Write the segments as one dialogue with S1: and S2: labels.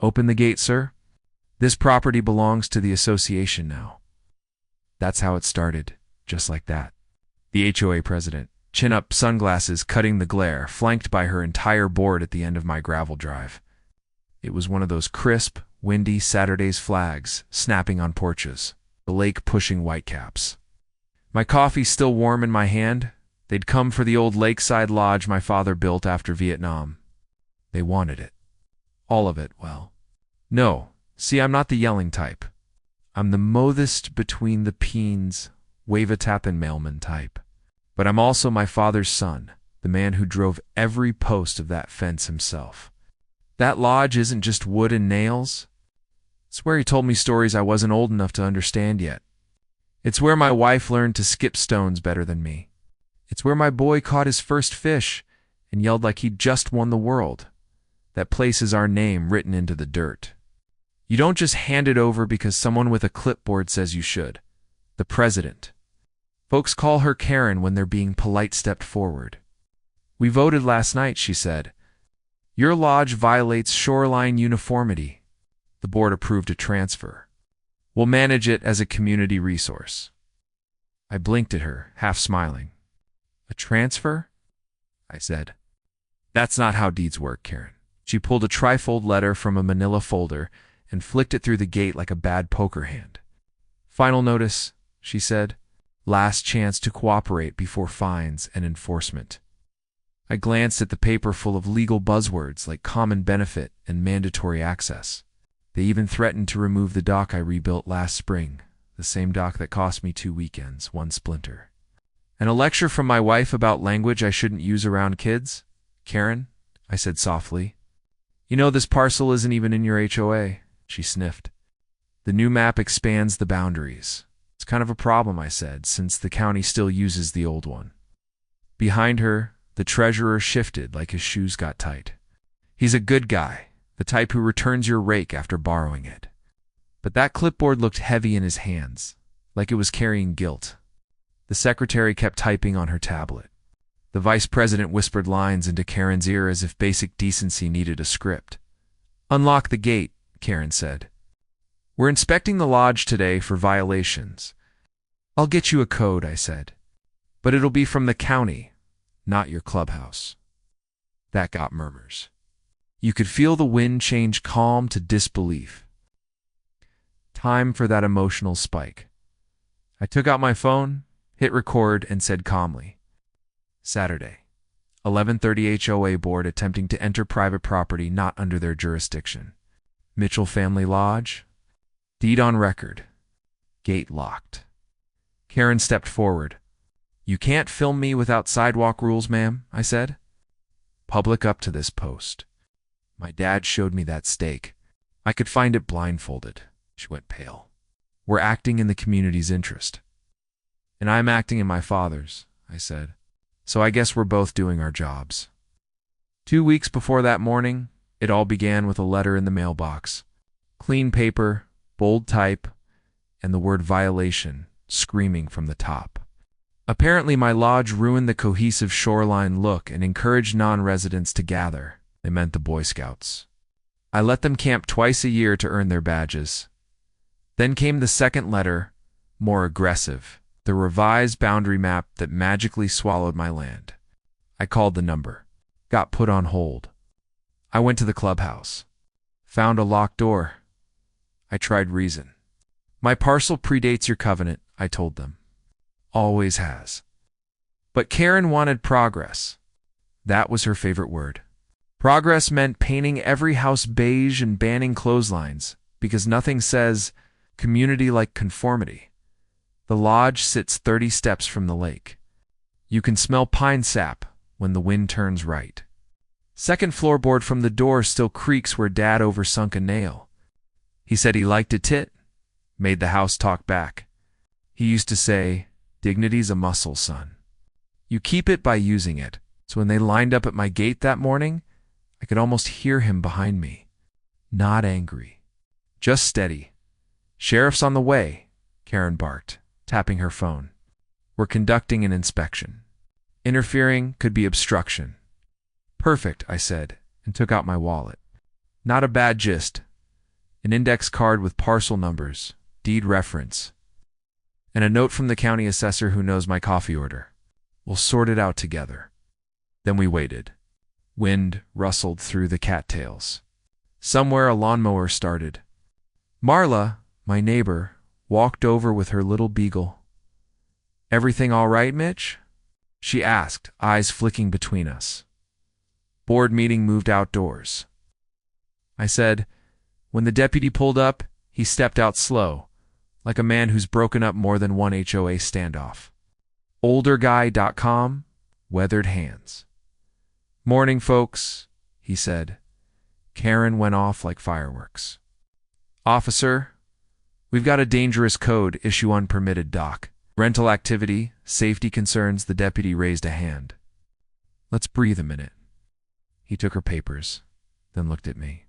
S1: Open the gate, sir. This property belongs to the association now. That's how it started, just like that. The HOA president, chin-up sunglasses cutting the glare, flanked by her entire board at the end of my gravel drive. It was one of those crisp, windy Saturday's flags snapping on porches, the lake pushing whitecaps. My coffee still warm in my hand. They'd come for the old Lakeside lodge my father built after Vietnam. They wanted it. All of it, well. No, see, I'm not the yelling type. I'm the mothest between the peens, wave-a-tappin' mailman type. But I'm also my father's son, the man who drove every post of that fence himself. That lodge isn't just wood and nails. It's where he told me stories I wasn't old enough to understand yet. It's where my wife learned to skip stones better than me. It's where my boy caught his first fish and yelled like he'd just won the world. That place is our name written into the dirt. You don't just hand it over because someone with a clipboard says you should. The president. Folks call her Karen when they're being polite stepped forward. We voted last night, she said. Your lodge violates shoreline uniformity. The board approved a transfer. We'll manage it as a community resource. I blinked at her, half smiling. A transfer? I said. That's not how deeds work, Karen. She pulled a trifold letter from a manila folder and flicked it through the gate like a bad poker hand. Final notice, she said. Last chance to cooperate before fines and enforcement. I glanced at the paper full of legal buzzwords like common benefit and mandatory access. They even threatened to remove the dock I rebuilt last spring, the same dock that cost me 2 weekends, 1 splinter. And a lecture from my wife about language I shouldn't use around kids? Karen, I said softly. You know, this parcel isn't even in your HOA, she sniffed. The new map expands the boundaries. It's kind of a problem, I said, since the county still uses the old one. Behind her, the treasurer shifted like his shoes got tight. He's a good guy, the type who returns your rake after borrowing it. But that clipboard looked heavy in his hands, like it was carrying guilt. The secretary kept typing on her tablet. The vice president whispered lines into Karen's ear as if basic decency needed a script. Unlock the gate, Karen said. We're inspecting the lodge today for violations. I'll get you a code, I said. But it'll be from the county, not your clubhouse. That got murmurs. You could feel the wind change calm to disbelief. Time for that emotional spike. I took out my phone, hit record, and said calmly, Saturday, 11:30 HOA board attempting to enter private property not under their jurisdiction. Mitchell Family Lodge. Deed on record. Gate locked. Karen stepped forward. You can't film me without sidewalk rules, ma'am, I said. Public up to this post. My dad showed me that stake. I could find it blindfolded. She went pale. We're acting in the community's interest. And I'm acting in my father's, I said. So I guess we're both doing our jobs. 2 weeks before that morning, it all began with a letter in the mailbox. Clean paper, bold type, and the word violation screaming from the top. Apparently my lodge ruined the cohesive shoreline look and encouraged non-residents to gather. They meant the Boy Scouts. I let them camp twice a year to earn their badges. Then came the second letter, more aggressive, the revised boundary map that magically swallowed my land. I called the number, got put on hold. I went to the clubhouse, found a locked door. I tried reason. My parcel predates your covenant, I told them. Always has. But Karen wanted progress. That was her favorite word. Progress meant painting every house beige and banning clotheslines, because nothing says community like conformity. The lodge sits 30 steps from the lake. You can smell pine sap when the wind turns right. Second floorboard from the door still creaks where Dad oversunk a nail. He said he liked a tit, made the house talk back. He used to say, dignity's a muscle, son. You keep it by using it. So when they lined up at my gate that morning, I could almost hear him behind me. Not angry. Just steady. Sheriff's on the way, Karen barked, tapping her phone. We're conducting an inspection. Interfering could be obstruction. Perfect, I said, and took out my wallet. Not a bad gist, an index card with parcel numbers, deed reference, and a note from the county assessor who knows my coffee order. We'll sort it out together. Then we waited. Wind rustled through the cattails. Somewhere a lawnmower started. Marla, my neighbor, walked over with her little beagle. "Everything all right, Mitch?" she asked, eyes flicking between us. "Board meeting moved outdoors," I said. When the deputy pulled up, he stepped out slow, like a man who's broken up more than one HOA standoff. Olderguy.com, weathered hands. "Morning, folks," he said. Karen went off like fireworks. "Officer, we've got a dangerous code, issue unpermitted dock. Rental activity, safety concerns." The deputy raised a hand. "Let's breathe a minute." He took her papers, then looked at me.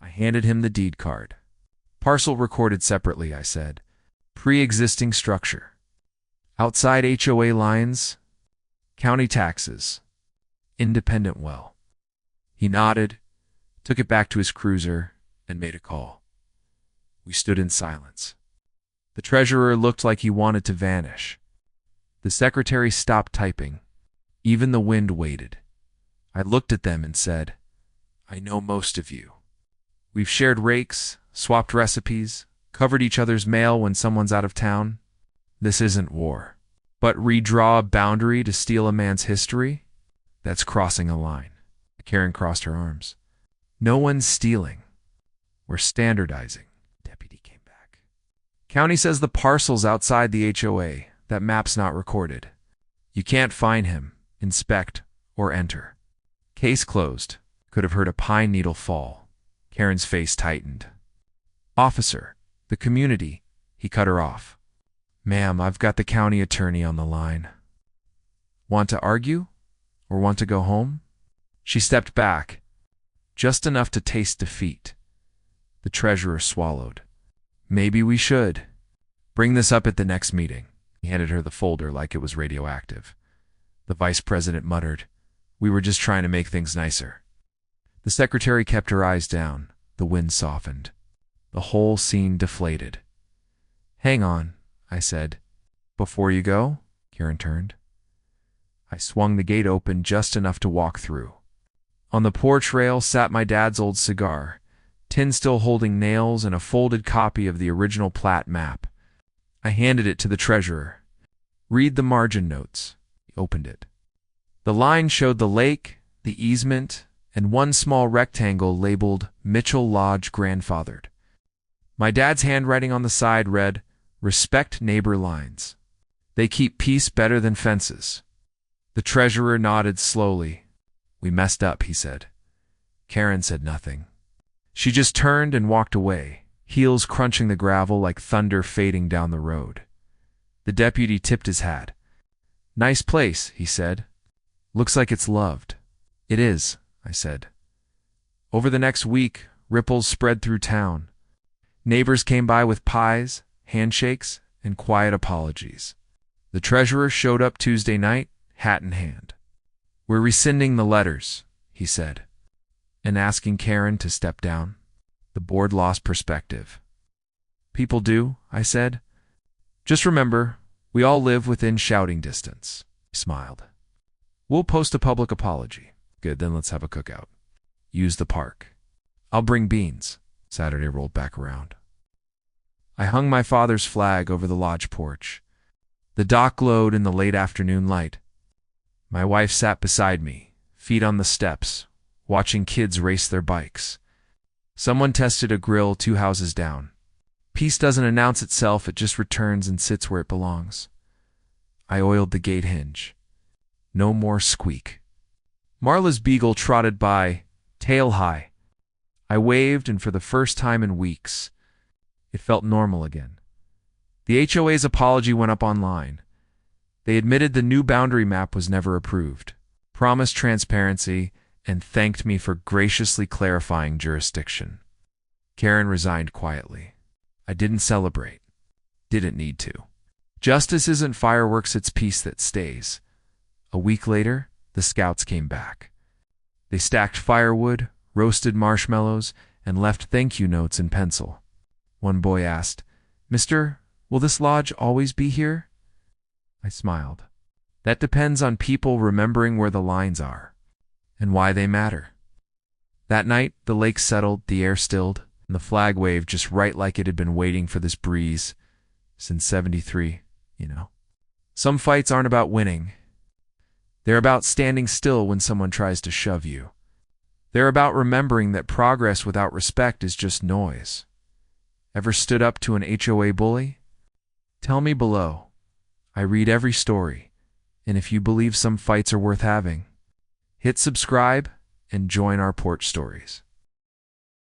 S1: I handed him the deed card. "Parcel recorded separately," I said. "Pre-existing structure. Outside HOA lines, county taxes, independent well." He nodded, took it back to his cruiser, and made a call. We stood in silence. The treasurer looked like he wanted to vanish. The secretary stopped typing. Even the wind waited. I looked at them and said, "I know most of you. We've shared rakes, swapped recipes, covered each other's mail when someone's out of town. This isn't war. But redraw a boundary to steal a man's history? That's crossing a line." Karen crossed her arms. "No one's stealing. We're standardizing." Deputy came back. "County says the parcel's outside the HOA. That map's not recorded. You can't fine him, inspect, or enter. Case closed." Could have heard a pine needle fall. Karen's face tightened. "Officer, the community," he cut her off. "Ma'am, I've got the county attorney on the line. Want to argue? Or want to go home?" She stepped back, just enough to taste defeat. The treasurer swallowed. "Maybe we should. Bring this up at the next meeting." He handed her the folder like it was radioactive. The vice president muttered, "We were just trying to make things nicer." The secretary kept her eyes down. The wind softened. The whole scene deflated. "Hang on," I said. "Before you go?" Karen turned. I swung the gate open just enough to walk through. On the porch rail sat my dad's old cigar, tin still holding nails and a folded copy of the original plat map. I handed it to the treasurer. "Read the margin notes." He opened it. The line showed the lake, the easement, and one small rectangle labeled Mitchell Lodge grandfathered. My dad's handwriting on the side read, "Respect neighbor lines. They keep peace better than fences." The treasurer nodded slowly. "We messed up," he said. Karen said nothing. She just turned and walked away, heels crunching the gravel like thunder fading down the road. The deputy tipped his hat. "Nice place," he said. "Looks like it's loved." "It is," I said. Over the next week, ripples spread through town. Neighbors came by with pies, handshakes, and quiet apologies. The treasurer showed up Tuesday night, hat in hand. "We're rescinding the letters," he said, and asking Karen to step down. The board lost perspective. "People do," I said. "Just remember, we all live within shouting distance." He smiled. "We'll post a public apology." "Good, then let's have a cookout. Use the park." "I'll bring beans." Saturday rolled back around. I hung my father's flag over the lodge porch. The dock glowed in the late afternoon light. My wife sat beside me, feet on the steps, watching kids race their bikes. Someone tested a grill 2 houses down. Peace doesn't announce itself, it just returns and sits where it belongs. I oiled the gate hinge. No more squeak. Marla's beagle trotted by, tail high. I waved, and for the first time in weeks, it felt normal again. The HOA's apology went up online. They admitted the new boundary map was never approved, promised transparency, and thanked me for graciously clarifying jurisdiction. Karen resigned quietly. I didn't celebrate. Didn't need to. Justice isn't fireworks, it's peace that stays. A week later, the scouts came back. They stacked firewood, roasted marshmallows, and left thank you notes in pencil. One boy asked, "Mister, will this lodge always be here?" I smiled. That depends on people remembering where the lines are and why they matter. That night, the lake settled, the air stilled, and the flag waved just right like it had been waiting for this breeze since '73, Some fights aren't about winning. They're about standing still when someone tries to shove you. They're about remembering that progress without respect is just noise. Ever stood up to an HOA bully? Tell me below. I read every story, and if you believe some fights are worth having, hit subscribe and join our porch stories.